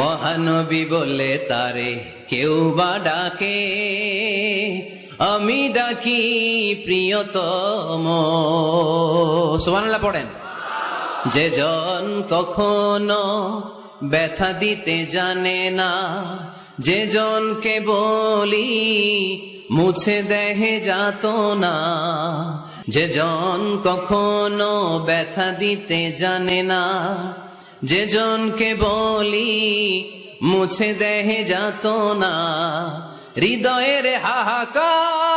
মহানবী বলে তারে কেউ বা ডাকে, আমি ডাকি প্রিয়তম। সুবহানাল্লাহ পড়েন। যে জন কখনো ব্যথা দিতে জানে না, যে জনকে বলি মুছে দেহে যাত না, যে জন কখনো ব্যথা দিতে জানে না, যে জনকে বলি মুছে দেহে যাত না, হৃদয়ের হাহাকার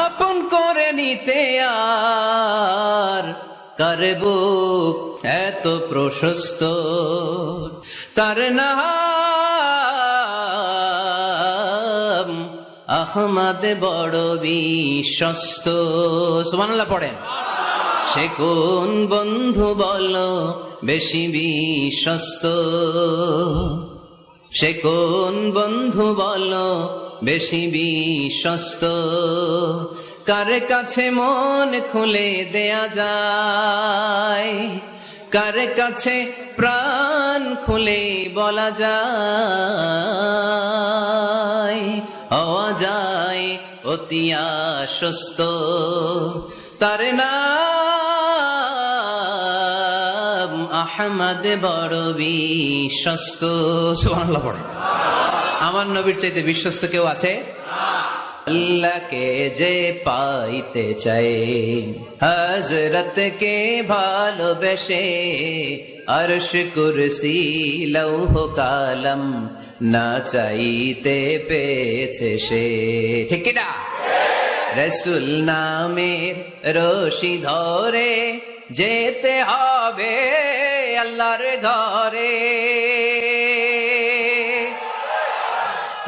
আপন করে নিতে আর কার বুক এত প্রশস্ত, তার নাম আহমদ বড় বিশ্বস্ত। সুবহানাল্লাহ পড়েন। সে কোন বন্ধু বলো বেশি বিশ্বস্ত, সে কোন বন্ধু বলো বেশি বিশ্বস্ত, কার কাছে মন খুলে দেয়া যায়, কার কাছে প্রাণ খুলে বলা যায়, হওয়া যায় অতি আশ্বস্ত, তার নাম আহমদ বড় বিশ্বস্ত। সুবহানাল্লাহ পড়ে। আমার নবীর চাইতে বিশ্বস্ত কেউ আছে? আল্লাহকে যে পাইতে চায়, হযরতকে ভালোবেসে, আরশ কুরসি লৌহ কালাম না চাইতে পেয়েছে সে। ঠিক কিনা? রাসূল নামের রশি ধরে যেতে হবে আল্লাহর ঘরে,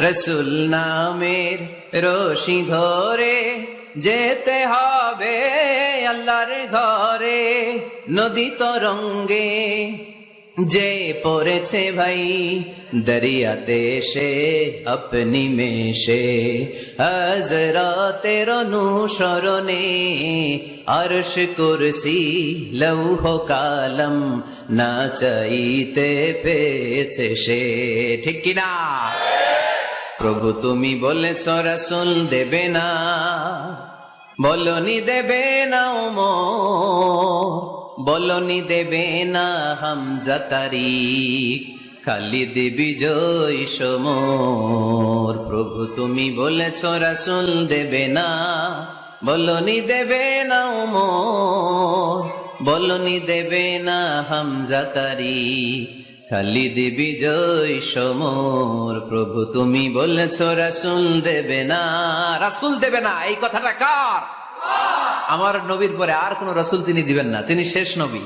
রাসূল নামের রশি ধরে যেতে হবে আল্লাহর ঘরে। নদী তরঙ্গে যে পড়েছে ভাই দরিয়াতে সে আপনি মেশে, হযরতের অনুসরণে আরশ কুরসি লৌহ কালাম না চাইতে পেয়েছে সে। ঠিক কিনা? প্রভু তুমি বলেছ রাসূল দেবে না, বলনি দেবে না ওমর, বলনি দেবে না হামজা তারিক, খালিদ বিজয় সমর। প্রভু তুমি বলেছ রাসূল দেবে না, বলনি দেবে না ওমর, বলনি দেবে না হামজা তারিক, খালিদ বিজয় সমর। প্রভু তুমি বলেছ রাসূল দেবে না, রাসূল দেবে না, এই কথাটা কার? আমার নবীর পরে আর কোন রাসূল তিনি দিবেন না, তিনি শেষ নবী,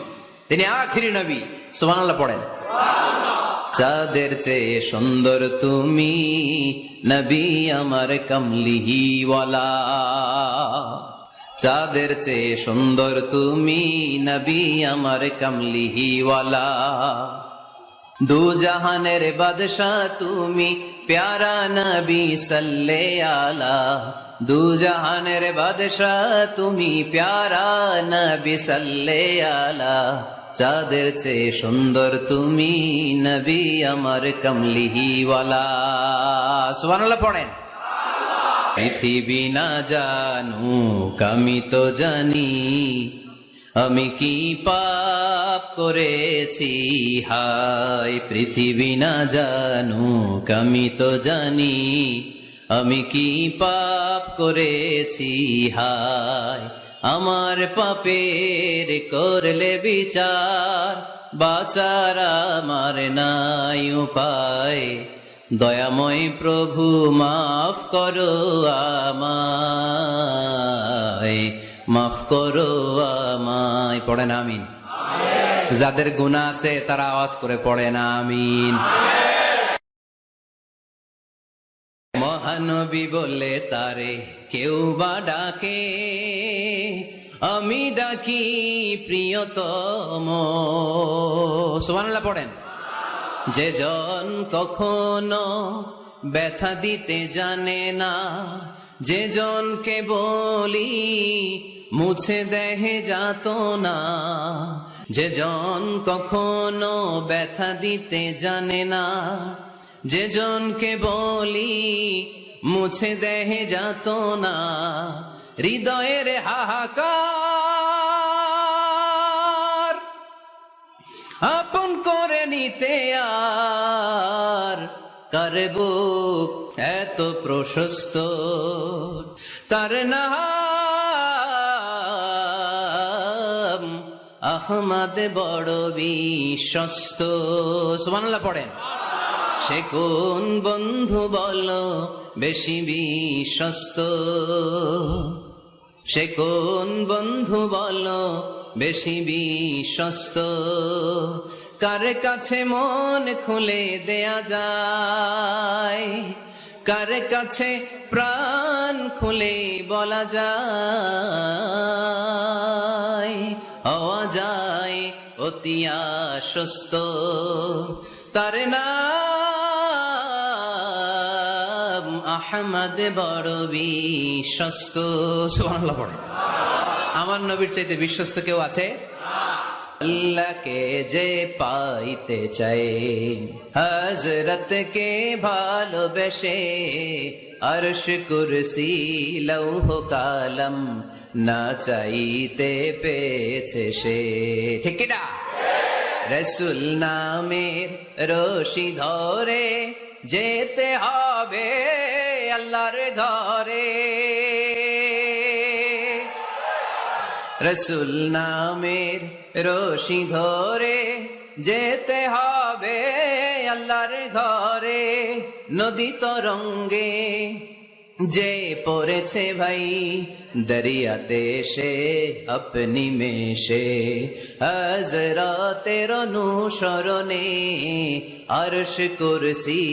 তিনি আখিরি নবী। সুবহানাল্লাহ পড়েন। চাঁদের চেয়ে সুন্দর তুমি নবী আমার কামলিওয়ালা, চাঁদের চেয়ে সুন্দর তুমি নবী আমার কামলিওয়ালা, দু জাহানের বাদশাহ তুমি প্যারা নবী সাল্লে আলা, দু জাহানের বাদশাহ তুমি প্যারা নবী সাল্লে আলা, চাঁদের চেয়ে সুন্দর তুমি নবী আমার কামলিওয়ালা। সুবহানাল্লাহ পড়েন। পৃথিবী না জানুক আমি তো জানি, আমি কি পাপ করেছি হায়, পৃথিবী না জানুক আমি তো জানি, আমি কি পাপ করেছি হায়। আমার পাপের করলে বিচার, বাঁচার আমার নাই উপায়, দয়াময় প্রভু মাফ করো আমায়, মাফ করো আমায়। পড়েন আমিন। যাদের গুনাহ আছে তারা আওয়াজ করে পড়েন আমিন। মহানবী বলে তারে কেউ বা ডাকে, আমি ডাকি প্রিয়তম। সুবহানাল্লাহ পড়েন। যে জন কখনো ব্যথা দিতে জানে না, যে জনকে বলি মুছে দেহে যাত না, যে জন কখনো ব্যথা দিতে জানে না, যে জনকে বলি মুছে দেহে যাত না, হৃদয়ের হাহাকার আপন করে নিতে আর কার বুক এত প্রশস্ত, তার নাম আহমদ বড় বিশ্বস্ত। সুবহানাল্লাহ পড়েন। সে কোন বন্ধু বলো বেশি বিশ্বস্ত, সে কোন বন্ধু বলো বেশি বিশ্বস্ত, কার কাছে মন খুলে দেয়া যায়, কার কাছে প্রাণ খুলে বলা যায়, হওয়া যায় অতি আশ্বস্ত, তার নাম আহমদ বড় বিশ্বস্ত। সুবহানাল্লাহ পড়ে। আমার নবীর চাইতে বিশ্বস্ত কেউ আছে? আল্লাহকে যে পাইতে চায়, হযরতকে ভালোবেসে, আরশ কুরসি লৌহ কালাম না চাইতে পেয়েছে সে। ঠিক কি না? রাসূল নামের রশি ধরে যেতে হবে আল্লাহর ঘরে, রাসূল নামের রশি ধরে যেতে হবে আল্লাহর ঘরে। নদী তরঙ্গে যে পড়েছে ভাই দরিয়াতে সে আপনি মেশে, হযরতের অনুসরণে আরশ কুরসি